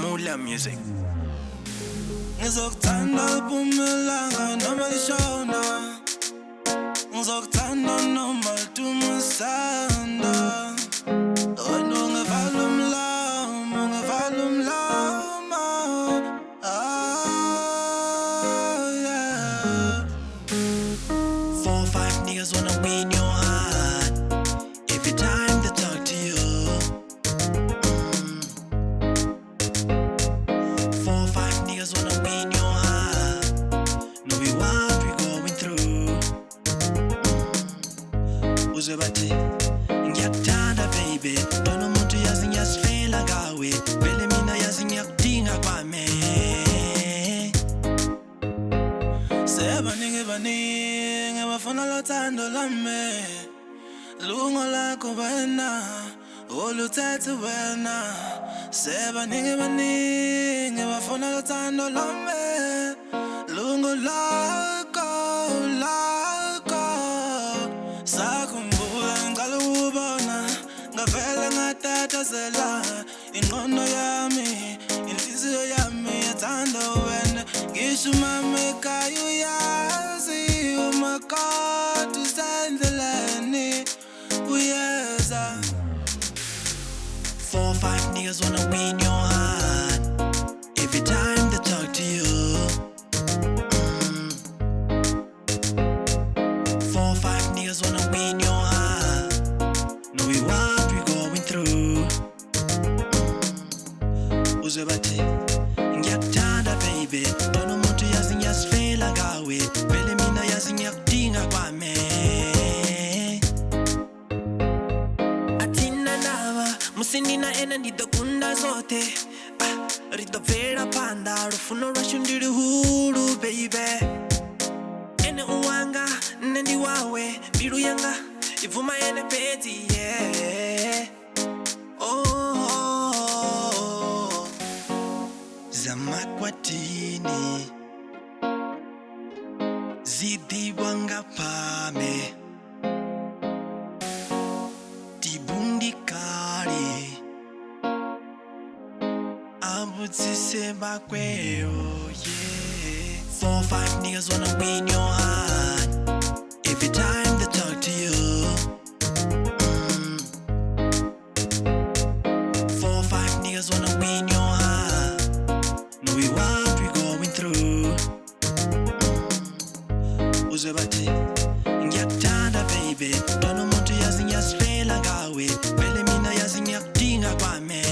Mula Music. Ngizokuthanda ubumelanga noma lishona, ngizokuthanda noma liduma usanda. Wena ungevala umlomo, ungevala umlomo. Oh yeah. 4 or 5 niggas wanna win your heart every time they talk to you. 4 or 5 niggas wanna win your heart, know what we going through. Uze bathi ngiyakuthanda baby, lona umuntu yazi ngiyasifela ngawe, vele mina yazi ngiyakudinga kwami. Sebaningi baningi bafuna lothando lami, lungo lakho wena oluthethe wena. Sebaningi baningi bafuna lothando lami, lungo lakho sakhumbula ngicala ukubona, ngavele ngatatazela ingqondo yami, inhliziyo yami yathanda wena. Ngisho mama ekhaya uyazi umakoti usendleleni uyeza. 4 or 5 niggas wanna win your heart every time they talk to you. 4 or 5 niggas wanna win your heart, know what we going through. Uze bathi ngiyakuthanda baby, lona umuntu yazi ngiyasifela ngawe, vele mina yazi ngiyakudinga kwami. Athina nava musinina ena ndidokunda zote, ridovela panda rufuno rwashu ndiri hulu baby. Ene uwanga nendi wawe, mbilu yanga ivuma ene peti yeah. Oh, zamakwatini zidiwa ngapame, tibundikali abutsise bakweo yeah. 4 or 5 niggas wanna win your heart every time they talk to you. 4 or 5 niggas wanna win your heart, know what we going through. Uze bathi ngiyakuthanda baby, lona umuntu yazi ngiyasifela ngawe, vele mina yazi ngiyakudinga kwami.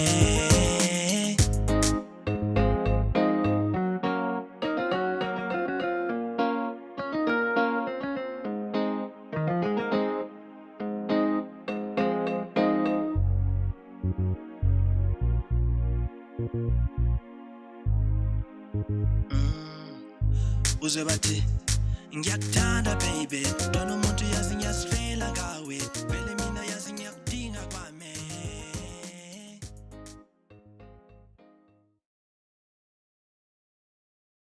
Uze bathi ngiyakuthanda baby, lona umuntu yazi ngiyasifela ngawe, vele